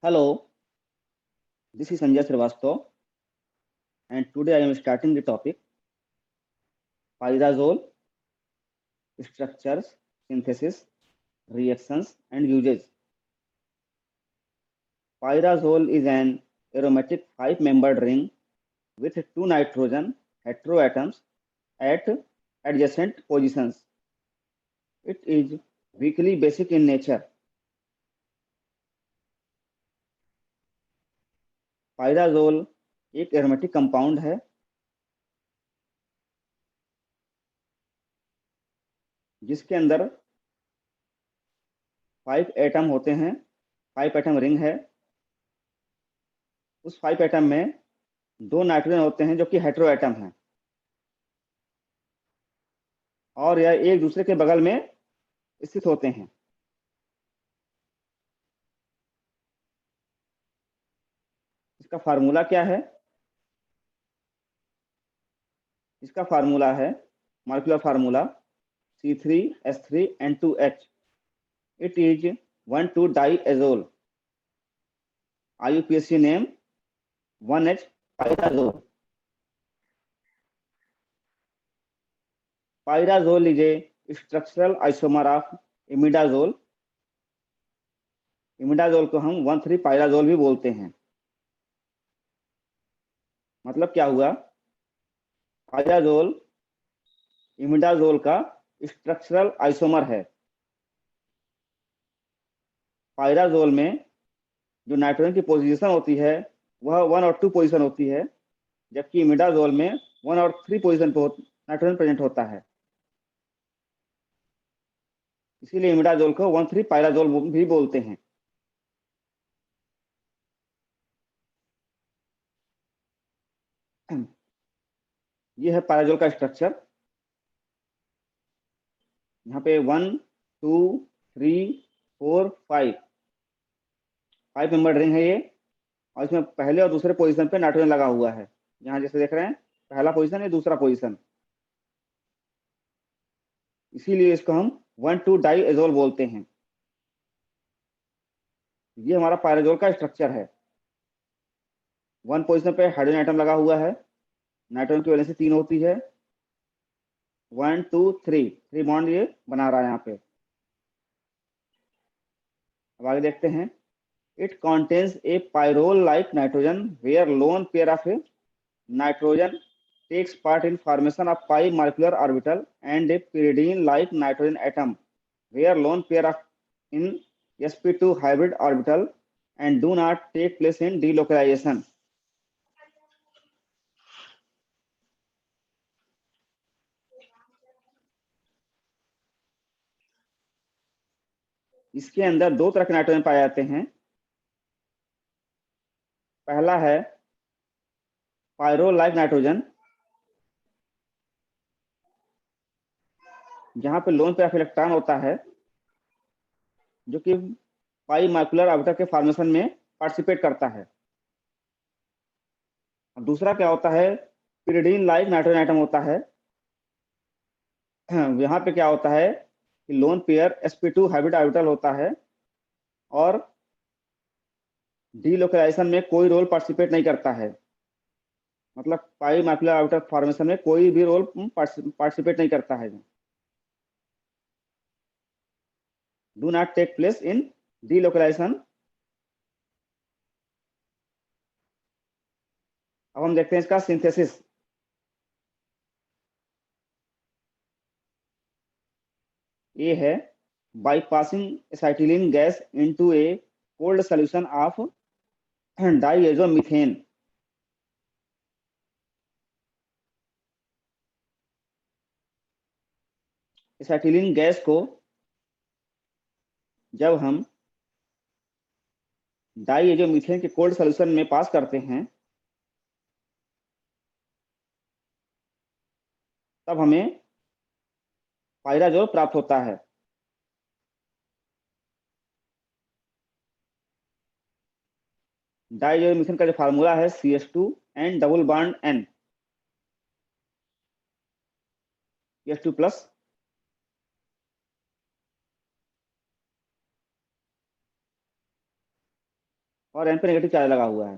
Hello, this is Sanjay Srivastava, and today I am starting the topic pyrazole structures, synthesis, reactions, and uses. Pyrazole is an aromatic five-membered ring with two nitrogen heteroatoms at adjacent positions. It is weakly basic in nature. Pyrazole एक aromatic compound है जिसके अंदर five atom होते हैं, five atom ring है। उस five atom में दो नाइट्रोजन होते हैं जो कि हेटेरो एटम हैं और यह एक दूसरे के बगल में स्थित होते हैं। इसका फार्मूला क्या है? इसका फार्मूला है molecular formula C3H3N2H। It is 1,2-diazole। IUPAC name 1H pyrazole। Pyrazole is a structural isomer of imidazole। Imidazole को हम 1,3-pyrazole भी बोलते हैं। मतलब क्या हुआ? पायराजोल इमिडाजोल का स्ट्रक्चरल आइसोमर है। पायराजोल में जो नाइट्रोजन की पोजीशन होती है वह 1 और 2 पोजीशन होती है, जबकि इमिडाजोल में 1 और 3 पोजीशन पर नाइट्रोजन प्रेजेंट होता है। इसीलिए इमिडाजोल को 1,3-pyrazole भी बोलते हैं। ये है पायराजोल का स्ट्रक्चर। यहाँ पे 1, 2, 3, 4, 5 फाइव मेंबर रिंग है ये, और इसमें पहले और दूसरे पोजीशन पे नाइट्रोजन लगा हुआ है। यहाँ जैसे देख रहे हैं, पहला पोजीशन है, दूसरा पोजीशन। इसीलिए इसको हम 1,2-diazole बोलते हैं। ये हमारा पायराजोल का स्ट्रक्चर है। वन पोजीशन पे हाइड्रोजन एटम लगा हुआ है, नाइट्रोजन की वैलेंसी 3 होती है। 1, 2, 3 बॉन्ड ये बना रहा है यहाँ पे। अब आगे देखते हैं। It contains a pyrrole like nitrogen where lone pair of nitrogen takes part in formation of pi molecular orbital and a pyridine like nitrogen atom where lone pair of in sp2 hybrid orbital and do not take place in delocalization। इसके अंदर दो तरह के nitrogen पाए जाते हैं। पहला है पायरो लाइक नाइट्रोजन, जहां पे लोन पेयर ऑफ इलेक्ट्रॉन होता है जो कि पाई माइक्युलर ऑर्बिटल के फॉर्मेशन में पार्टिसिपेट करता है। अब दूसरा क्या होता है? पिरिडीन लाइक नाइट्रोजन एटम होता है। यहाँ पे क्या होता है कि lone pair sp2 hybrid orbital होता है और डीलोकलाइजेशन में कोई रोल पार्टिसिपेट नहीं करता है। मतलब पाई माइक्युलर ऑर्बिटल फॉर्मेशन में कोई भी रोल पार्टिसिपेट नहीं करता है। Do not take place in delocalisation. अब हम देखते हैं इसका सिंथेसिस। ये है bypassing acetylene gas into a cold solution of diazomethane। Acetylene gas को जब हम डाइएजोमीथेन के कोल्ड सॉल्यूशन में पास करते हैं तब हमें पायराजोल प्राप्त होता है। डाइएजोमीथेन का जो फार्मूला है CH2 and double bond N, CH2 plus. और एन पे नेगेटिव चार्ज लगा हुआ है।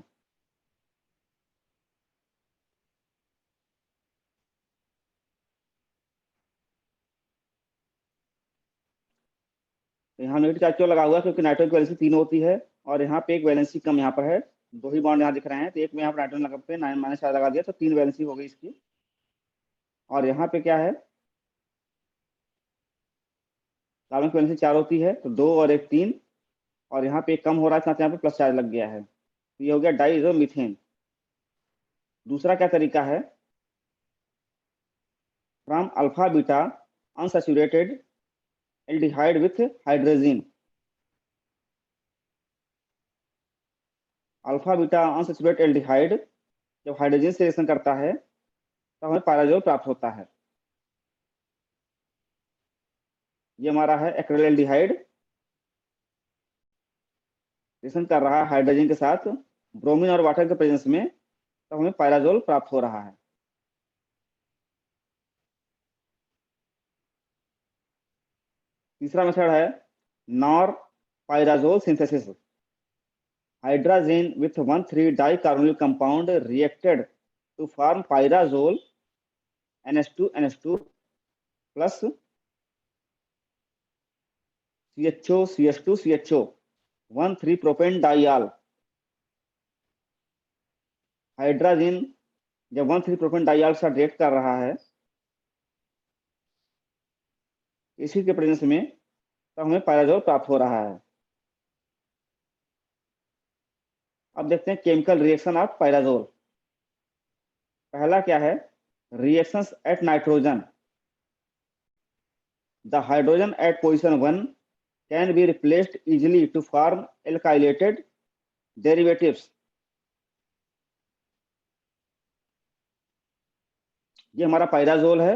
तो यहाँ नेगेटिव चार्ज क्यों लगा हुआ है? क्योंकि नाइट्रोजन की वैलेंसी 3 होती है और यहाँ पे एक वैलेंसी कम यहाँ पर है। 2 ही बॉन्ड यहाँ दिख रहे हैं, तो एक में यहाँ पर नाइट्रोजन लगा पे 9 माइनस चार्ज लगा दिया, तो 3 वैलेंसी हो गई इसकी। और यहाँ पे क्या है, कार्बन की वैलेंसी 4 होती है, तो 2 और एक 3, और यहाँ पे एक कम हो रहा है, साथ यहाँ पे प्लस चार्ज लग गया है, तो ये हो गया डाइइजोमीथेन। दूसरा क्या तरीका है, from alpha beta unsaturated aldehyde with hydrogen. Alpha beta unsaturated aldehyde जब हाइड्रोजन से रिएक्शन करता है तो हमें पैराजोल प्राप्त होता है। ये हमारा है एक्रिलेल्डिहाइड, रिएक्शन कर रहा है हाइड्रोजन के साथ ब्रोमीन और वाटर के प्रेजेंस में, तो हमें पैराजोल प्राप्त हो रहा है। तीसरा मेथड है nor pyrazole synthesis. Hydrogen with 1,3-dicarbonyl compound reacted to form pyrazole NH2 plus CHO CH2 CHO 1,3-propane-diol। Hydrogen जब 1,3-प्रोपेन-डाइऑल के साथ रिएक्ट कर रहा है इसी के प्रेजेंस में, तो हमें पैराजोल प्राप्त हो रहा है। अब देखते हैं केमिकल रिएक्शन ऑफ पैराजोल। पहला क्या है, reactions at nitrogen. The hydrogen at position 1 can be replaced easily to form alkylated derivatives। ये हमारा पायराजोल है,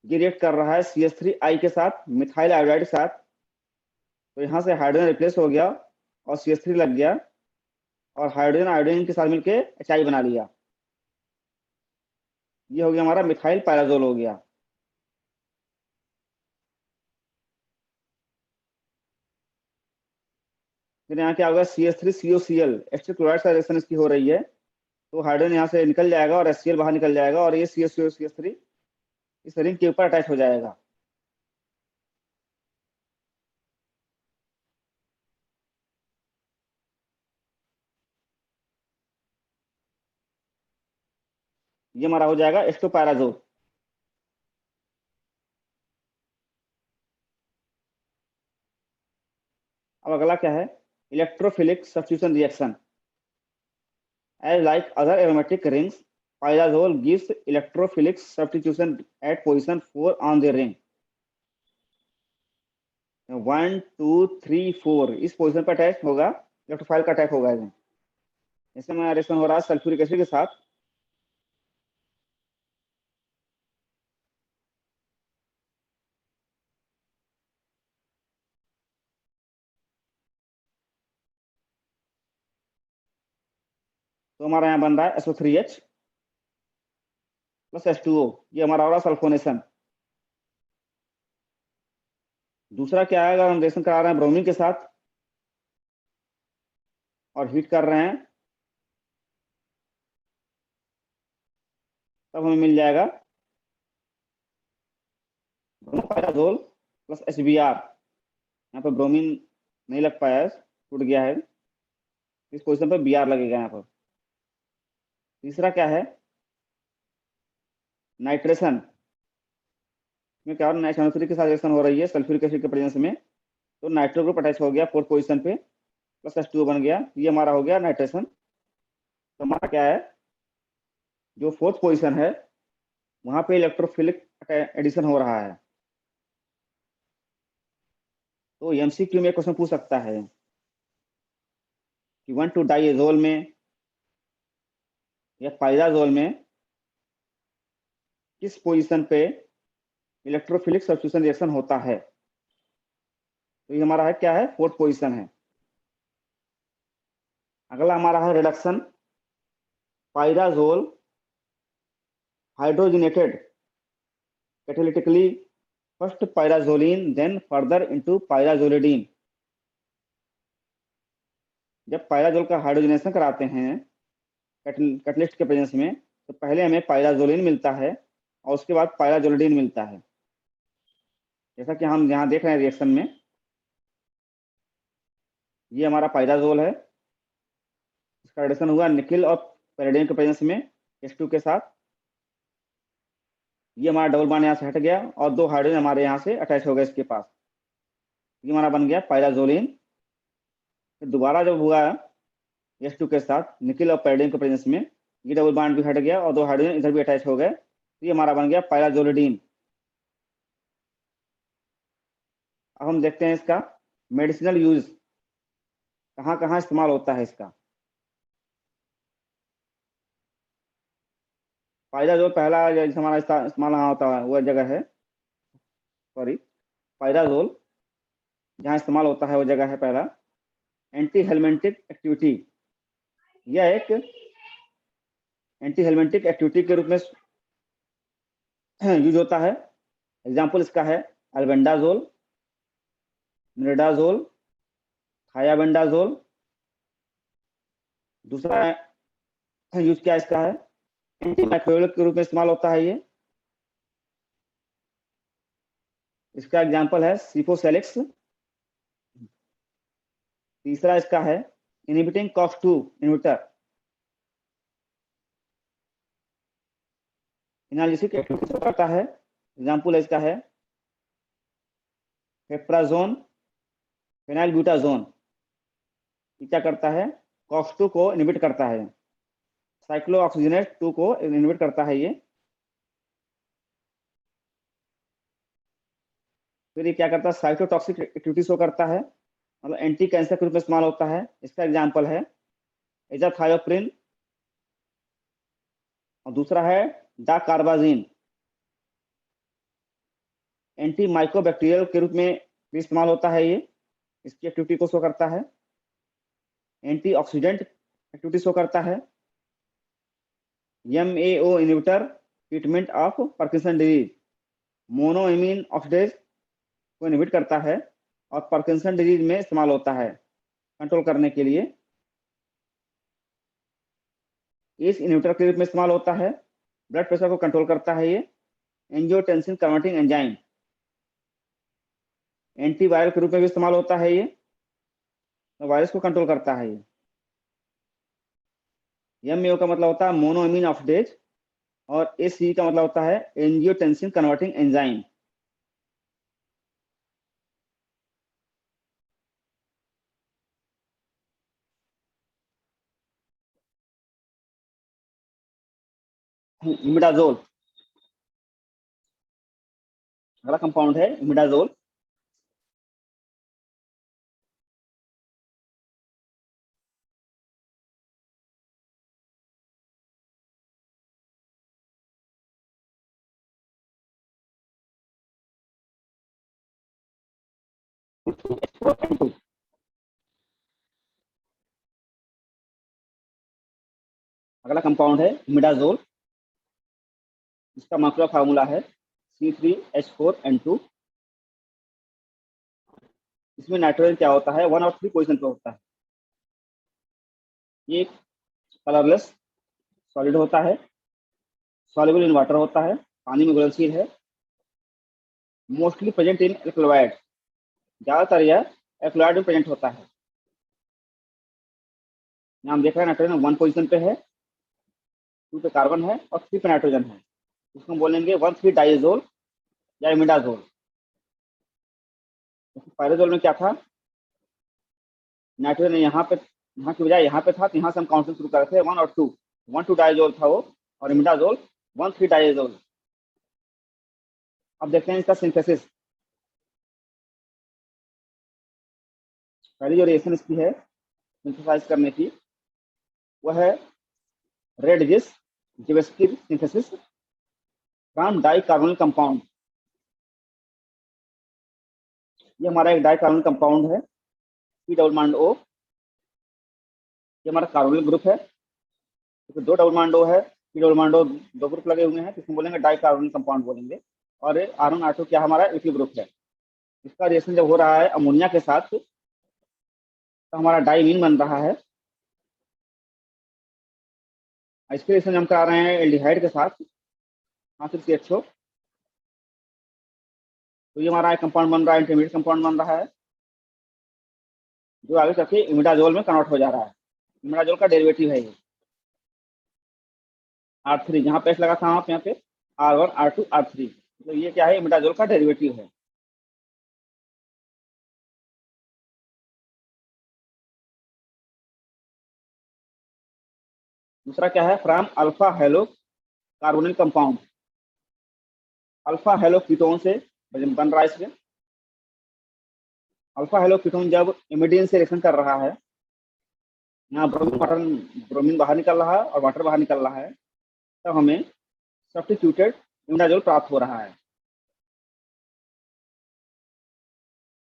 ये रिएक्ट कर रहा है CH3I के साथ, मिथाइल आयोडाइड के साथ, तो यहाँ से हाइड्रोजन रिप्लेस हो गया और CH3 लग गया और हाइड्रोजन आयोडीन के साथ मिलके HI बना लिया। ये हो गया हमारा मिथाइल पैराजोल हो गया। फिर यहाँ क्या होगा, CH3COCl एस्टर क्लोराइड से रिएक्शन इसकी हो रही है, तो हाइड्रोजन यहाँ से निकल जाएगा और HCl बाहर निकल जाएगा और ये CH3 इस रिंग के ऊपर अटैच हो जाएगा। ये हमारा हो जाएगा एस्टोपैराजोल। अब अगला क्या है, electrophilic substitution reaction. As like other aromatic rings, pyrazole gives electrophilic substitution at position 4 on the ring। 1 2 3 4 इस पोजीशन पर अटैच होगा, इलेक्ट्रोफाइल का अटैक होगा इसमें। इसमें रिएक्शन हो रहा है सल्फ्यूरिक एसिड के साथ, तो हमारा यहाँ बन रहा है SO3H प्लस H2O। ये हमारा हो रहा है सल्फोनेशन। दूसरा क्या है, अगर हम रिएक्शन करा रहे हैं ब्रोमीन के साथ और हीट कर रहे हैं, तब हमें मिल जाएगा ब्रोमोपायराजोल प्लस HBr। यहाँ पर ब्रोमीन नहीं लग पाया है, टूट गया है, इस पोजीशन पर Br लगेगा यहाँ पर। तीसरा क्या है, नाइट्रेशन में क्या नाइट्रोजन के साथ रिएक्शन हो रही है सल्फ्यूरिक एसिड के प्रेजेंस में, तो नाइट्रो ग्रुप अटैच हो गया फोर्थ पोजीशन पे, प्लस H2O बन गया, ये हमारा हो गया नाइट्रेशन। तो हमारा क्या है, जो फोर्थ पोजीशन है वहां पे इलेक्ट्रोफिलिक एडिशन हो रहा है। तो MCQ में क्वेश्चन पूछ सकता है कि 1,2-डाइएजोल में या पाइराजोल में किस पोजीशन पे इलेक्ट्रोफिलिक सब्स्टिट्यूशन रिएक्शन होता है, तो ये हमारा है क्या है, फोर्थ पोजीशन है। अगला हमारा है reduction, pyrazole hydrogenated catalytically first pyrazoline then further into pyrazolidine. जब पायराजोल का हाइड्रोजनेशन कराते हैं कैटलिस्ट के प्रेजेंस में, तो पहले हमें पायराजोलिन मिलता है और उसके बाद पायराजोलिडीन मिलता है। जैसा कि हम यहाँ देख रहे हैं रिएक्शन में, ये हमारा पायराजोल है, इसका रिडक्शन हुआ निकिल और पैलेडियम के प्रेजेंस में H2 के साथ। ये हमारा डबल बॉन्ड यहाँ से हट गया और 2 हाइड्रोजन हमारे यहाँ से अटैच हो गए इसके पास। ये हमारा बन गया पायराजोलिन। फिर दोबारा जब हुआ H2 के साथ निकिल और पैलेडियम के प्रेजेंस में, ये डबल बॉन्ड भी हट गया और 2 हाइड्रोजन इधर भी अटैच हो गए, तो ये हमारा बन गया पायराजोलिडीन। अब हम देखते हैं इसका मेडिसिनल यूज कहाँ कहाँ इस्तेमाल होता है इसका। पायराजोल पहला जैसे हमारा इस्तेमाल यहाँ होता है वह जगह है, सॉरी, पायराजोल जहाँ इस्तेमाल होता है वो जगह है पहला एंटी हेलमेंटिक एक्टिविटी। यह एक एंटी हेलमेंटिक एक्टिविटी के रूप में यूज होता है। एग्जाम्पल इसका है अल्बेंडाजोल, मिराडाजोल, थायाबेंडाजोल। दूसरा यूज क्या इसका है, एंटी माइक्रोबियल के रूप में इस्तेमाल होता है ये। इसका एग्जाम्पल है सिफोसेलिक्स। तीसरा इसका है इनहिबिटिंग कॉफ2 इनहिबिटर, एनालिसिस एक्टिविटी करता है। एग्जाम्पल इसका है फेप्राजोन, फेनाइल ब्यूटाजोन। क्या करता है, कॉफ2 को इनहिबिट करता है, साइक्लोऑक्सीजनेट 2 को इनहिबिट करता है ये। फिर ये क्या करता है, साइटोटॉक्सिक एक्टिविटी शो करता है, मतलब एंटी कैंसर के रूप में इस्तेमाल होता है। इसका एग्जाम्पल है एजाथायोप्रिन और दूसरा है डाकार्बाजिन। एंटी माइक्रोबैक्टीरियल के रूप में भी इस्तेमाल होता है ये, इसकी एक्टिविटी को शो करता है। एंटीऑक्सीडेंट एक्टिविटी शो करता है। MAO inhibitor treatment of Parkinson disease, monoamine oxidase को इनहिबिट करता है और पार्किंसन डिजीज में इस्तेमाल होता है कंट्रोल करने के लिए। इस इनहिबिटर के रूप में इस्तेमाल होता है, ब्लड प्रेशर को कंट्रोल करता है ये। एंजियोटेंसिन कन्वर्टिंग एंजाइम, एंटीवायरल के रूप में भी इस्तेमाल होता है ये, तो वायरस को कंट्रोल करता है ये। MAO का मतलब होता है मोनोइमीन ऑक्सीडेज और ACE का मतलब होता है एंजियोटेंसिन कन्वर्टिंग एंजाइम। इमिडाजोल अगला कंपाउंड है, इमिडाजोल। अगला कंपाउंड है इमिडाजोल, इसका मात्रा फार्मूला है C3H4N2। इसमें नाइट्रोजन क्या होता है, 1 और 3 पोजीशन पे होता है। ये कलरलेस सॉलिड होता है, सॉल्युबल इन वाटर होता है, पानी में घुलनशील है, मोस्टली प्रेजेंट इन एल्कलॉइड, ज्यादातर यह एल्कलॉइड में प्रेजेंट होता है। यहाँ हम देख रहे हैं नाइट्रोजन 1 पोजीशन पे है, 2 पे कार्बन है और 3 पे नाइट्रोजन है। इसको हम बोलेंगे 1,3-डाइएजोल या इमिडाजोल। पायराजोल में क्या था, नाइट्रोजन यहाँ पे, यहाँ की बजाय यहाँ पे था, तो यहाँ से हम काउंटिंग शुरू कर रहे थे 1 और 2, 1,2 डाइजोल था वो, और इमिडाजोल 1,3 डाइजोल। अब देखते हैं इसका सिंथेसिस। पहली जो रिएक्शन इसकी है सिंथेसाइज करने की, वह है रेडजिस-जिवेस्की सिंथेसिस फ्रॉम डाइकार्बोनिल कंपाउंड। ये हमारा एक डाइकार्बोनिल कंपाउंड है, C डबल बॉन्ड O। ये हमारा कार्बोनिल ग्रुप है, तो 2 डबल बॉन्ड O है, C double bond O 2 group लगे हुए हैं, तो इसको बोलेंगे डाइकार्बोनिल कंपाउंड बोलेंगे। और R1 R2 क्या हमारा एक ही ग्रुप है। इसका रिएक्शन जब हो रहा है अमोनिया के साथ, तो हमारा डाइमीन बन रहा है। इसके रिएक्शन हम करा रहे हैं एल्डिहाइड के साथ, हाँ सिर्फ CHO। तो ये हमारा कंपाउंड बन रहा है, इंटरमीडिएट कंपाउंड बन रहा है, जो आगे चल के इमिडाजोल में कन्वर्ट हो जा रहा है। इमिडाजोल का डेरिवेटिव है ये R3, जहाँ पे लगा था आप यहाँ पे R1 R2 R3, तो ये क्या है, इमिडाजोल का डेरिवेटिव है। दूसरा क्या है, from alpha hello carbonyl compound, alpha hello ketone से बन रहा है इसमें। अल्फा हेलो कीटोन जब इमिडीन से रिएक्शन कर रहा है, यहाँ ब्रोमीन बाहर निकल रहा है और वाटर बाहर निकल रहा है, तब हमें सब्स्टिट्यूटेड इमिडाजोल प्राप्त हो रहा है।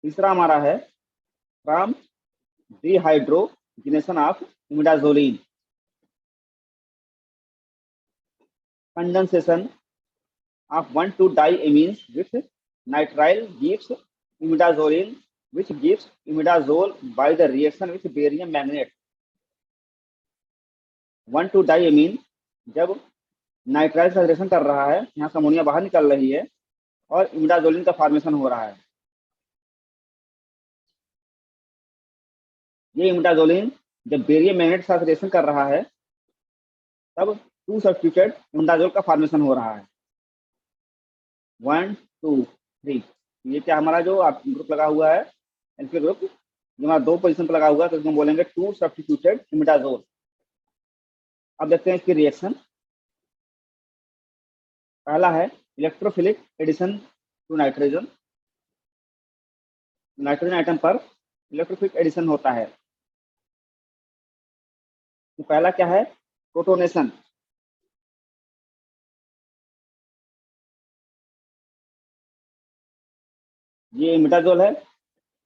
तीसरा हमारा है from dehydrogenation of imidazoline, condensation of 1,2-diamines with nitrile gives imidazoline, which gives imidazole by the reaction with barium magnate। 1,2-diamine जब नाइट्राइल से रिएक्शन कर रहा है, यहाँ से अमोनिया बाहर निकल रही है और इमिडाजोलिन का फॉर्मेशन हो रहा है। ये इमिडाजोलिन जब बेरियम मैग्नेट के साथ रिएक्शन कर रहा है, तब 2 सब्स्टिट्यूटेड इमिडाजोल का फॉर्मेशन हो रहा है। 1 2 3, ये क्या हमारा जो ग्रुप लगा हुआ है, एल्किल ग्रुप, ये हमारा 2 पोजीशन पर लगा हुआ है, तो इसको हम बोलेंगे 2 सब्स्टिट्यूटेड इमिडाजोल। अब देखते हैं इसकी रिएक्शन। पहला है electrophilic addition to nitrogen, nitrogen atom पर इलेक्ट्रोफिलिक एडिशन होता है। तो पहला क्या है, प्रोटोनेशन। ये इमिडाजोल है,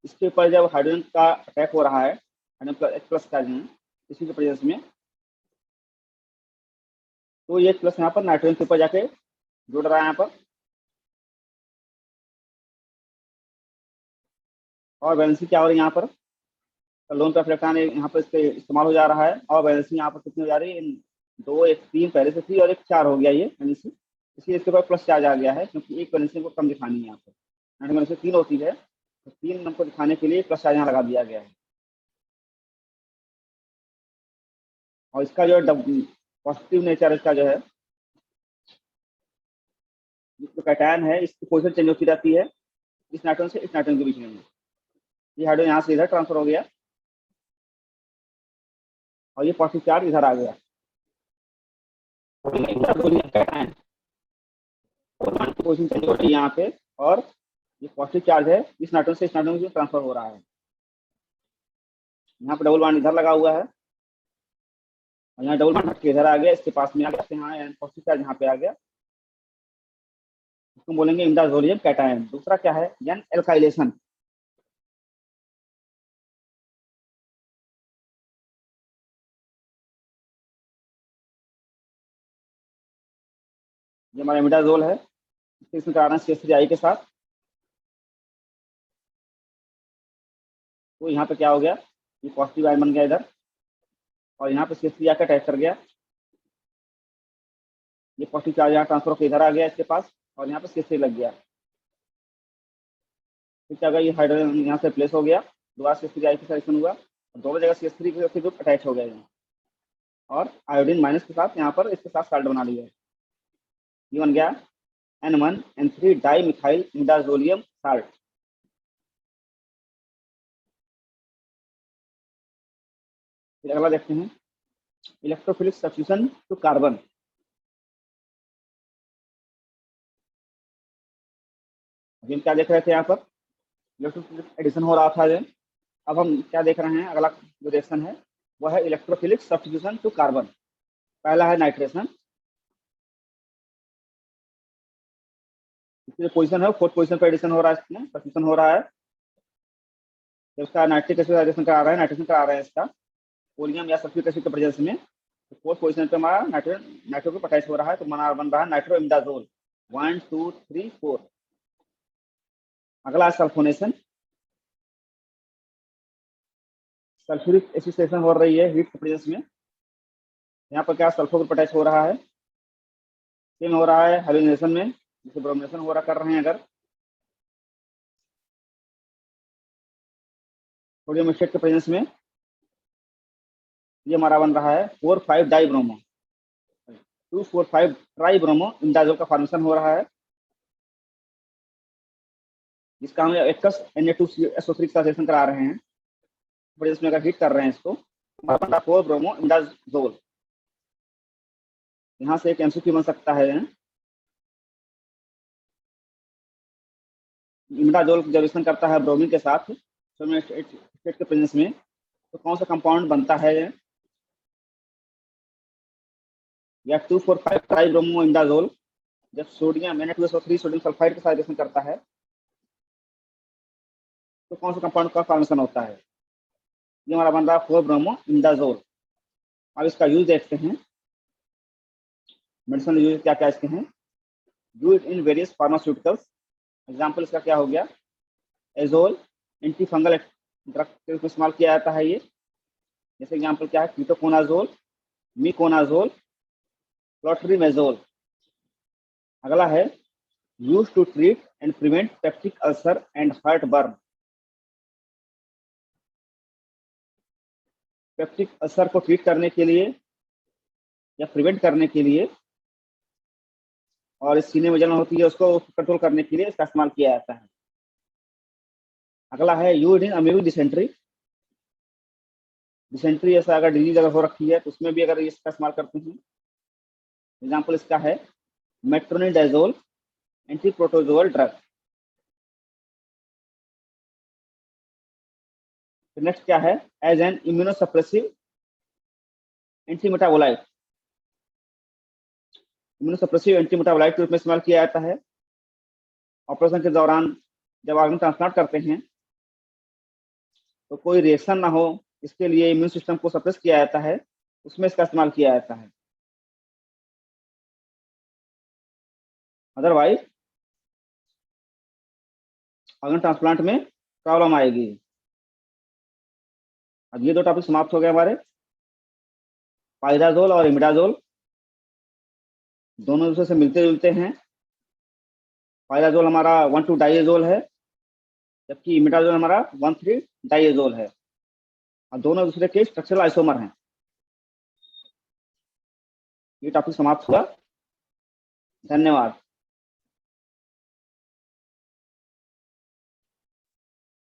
इसके ऊपर जब हाइड्रोजन का अटैक हो रहा है, हाइड्रोजन प्लस का इसी के प्रेजेंस में, तो ये प्लस यहाँ पर नाइट्रोजन के ऊपर जाके जुड़ रहा है यहाँ पर, और वैलेंसी क्या हो रही है यहाँ पर, लोन पे इलेक्ट्रॉन यहाँ पर इसके इस्तेमाल हो जा रहा है, और वैलेंसी यहाँ पर कितनी हो जा रही है, इन 2 1 3 पहले से थी और एक 4 हो गया ये वैलेंसी, इसलिए इसके ऊपर प्लस चार्ज आ गया है, क्योंकि एक वैलेंसी को कम दिखानी है यहाँ पर, नाइट्रोजन वैलेंसी 3 होती है, तो 3 नंबर को दिखाने के लिए प्लस चार्ज यहाँ लगा दिया गया है। और इसका जो पॉजिटिव नेचर इसका जो है, जो कैटायन है, इसकी पोजीशन चेंज होती रहती है इस नाइट्रोजन से इस नाइट्रोजन के बीच में। ये हाइड्रोजन यहाँ से इधर ट्रांसफर हो गया और ये पॉजिटिव चार्ज इधर आ गया, कैटायन पोजीशन चेंज हो रही है यहाँ पे, और ये पॉजिटिव चार्ज है इस नाइट्रोजन से इस नाइट्रोजन में ट्रांसफर हो रहा है। यहाँ पे डबल बॉन्ड इधर लगा हुआ है और यहाँ डबल बॉन्ड हटके इधर आ गया, इसके पास में आ गया, यहाँ पॉजिटिव चार्ज यहाँ पे आ गया, इसको बोलेंगे इमिडाजोलियम कैटायन। दूसरा क्या है, एन एल्काइलेशन। ये हमारा इमिडाजोल है, इसमें कारण CH3I के साथ, तो यहाँ पे क्या हो गया, ये पॉजिटिव आयन बन गया इधर, और यहाँ पे CH3I का अटैच कर गया, ये पॉजिटिव चार्ज यहाँ ट्रांसफर होकर इधर आ गया इसके पास, और यहाँ पे CH3 लग गया, फिर क्या होगा, ये हाइड्रोजन यहाँ से प्लेस हो गया, दोबारा CH3I के साथ हुआ, दोनों जगह CH3 के ग्रुप अटैच हो गया यहाँ, और आयोडीन माइनस के साथ यहाँ पर इसके साथ साल्ट बना लिया, ये बन गया N1N3 डाई मिथाइल इमिडाजोलियम साल्ट। फिर अगला देखते हैं, इलेक्ट्रोफिलिक सब्स्टिट्यूशन टू कार्बन। अभी हम क्या देख रहे थे, यहाँ पर इलेक्ट्रोफिलिक एडिशन हो रहा था। अब हम क्या देख रहे हैं, अगला जो रिएक्शन है वह है इलेक्ट्रोफिलिक सब्स्टिट्यूशन टू कार्बन। पहला है नाइट्रेशन, इसमें पोजीशन है 4th पोजीशन पर एडिशन हो रहा है, इसमें सब्स्टिट्यूशन हो रहा है, जब इसका नाइट्रिक एसिड एडिशन करा रहे हैं, नाइट्रेशन करा रहे हैं इसका पोलियम या सल्फ्यूरिक एसिड के प्रेजेंस में, तो 4th पोजीशन पे हमारा नाइट्रो को अटैच हो रहा है, तो बन रहा है नाइट्रो इमिडाजोल 1 2 3 4। अगला सल्फोनेशन, सल्फ्यूरिक एसोसिएशन हो रही है हीट के प्रेजेंस में। यहाँ पर क्या सल्फर ग्रुप अटैच हो रहा है, सेम हो रहा है हाइब्रिडाइजेशन में, जैसे ब्रोमिनेशन हो रहा कर रहे हैं अगर सोडियम एसिड के प्रेजेंस में, ये हमारा बन रहा है 4,5 डाई ब्रोमो, 2,4,5 ट्राई ब्रोमो इम्डाजोल का फॉर्मेशन हो रहा है, जिसका हम एक्स Na2SO3 के साथ रिएक्शन करा रहे हैं, प्रेजेंस में अगर हीट कर रहे हैं इसको, 4 ब्रोमो इम्डाजोल। यहाँ से एक एमसीक्यू बन सकता है, इम्डाजोल जब रिएक्शन करता है ब्रोमीन के साथ सोडियम एसिड के प्रेजेंस में, तो कौन सा कंपाउंड बनता है, या 2,4,5 ट्राई ब्रोमो इम्डाजोल जब सोडियम Na2SO3 सोडियम सल्फाइड के साथ रिएक्शन करता है तो कौन सा कंपाउंड का फॉर्मेशन होता है, ये हमारा बन रहा है 4 ब्रोमो इम्डाजोल। अब इसका यूज देखते हैं, मेडिसिन यूज क्या क्या इसके हैं, use in various pharmaceuticals. Example इसका क्या हो गया, एजोल एंटी फंगल ड्रग के रूप में इस्तेमाल किया जाता है ये, जैसे एग्जाम्पल क्या है, कीटोकोनाजोल, मिकोनाजोल, क्लोट्रीमेजोल। अगला है use to treat and prevent peptic ulcer and heartburn. Peptic ulcer को ट्रीट करने के लिए या प्रिवेंट करने के लिए, और इस सीने में जलन होती है उसको कंट्रोल करने के लिए इसका इस्तेमाल किया जाता है। अगला है यूज इन अमीबी डिसेंट्री, डिसेंट्री ऐसा अगर डिजीज अगर हो रखी है तो उसमें भी अगर इसका इस्तेमाल करते हैं। एग्जाम्पल इसका है metronidazole anti protozoal drug. Next क्या है, एज एन इम्यूनोसप्रेसिव एंटीमेटाबोलाइट, इम्यूनोसप्रेसिव एंटीमेटाबोलाइट के रूप में इस्तेमाल किया जाता है। ऑपरेशन के दौरान जब ऑर्गन ट्रांसप्लांट करते हैं तो कोई रिएक्शन ना हो, इसके लिए इम्यून सिस्टम को सप्रेस किया जाता है, उसमें इसका इस्तेमाल किया जाता है। अदरवाइज ऑर्गन ट्रांसप्लांट में प्रॉब्लम आएगी। अब ये दो टॉपिक समाप्त हो गए हमारे, पाइराजोल और इमिडाजोल दोनों दूसरे से मिलते जुलते हैं। पाइराजोल हमारा 1,2 डाइएजोल है, जबकि इमिडाजोल हमारा 1,3 डाइएजोल है, और दोनों दूसरे के स्ट्रक्चरल आइसोमर हैं। ये टॉपिक समाप्त हुआ, धन्यवाद।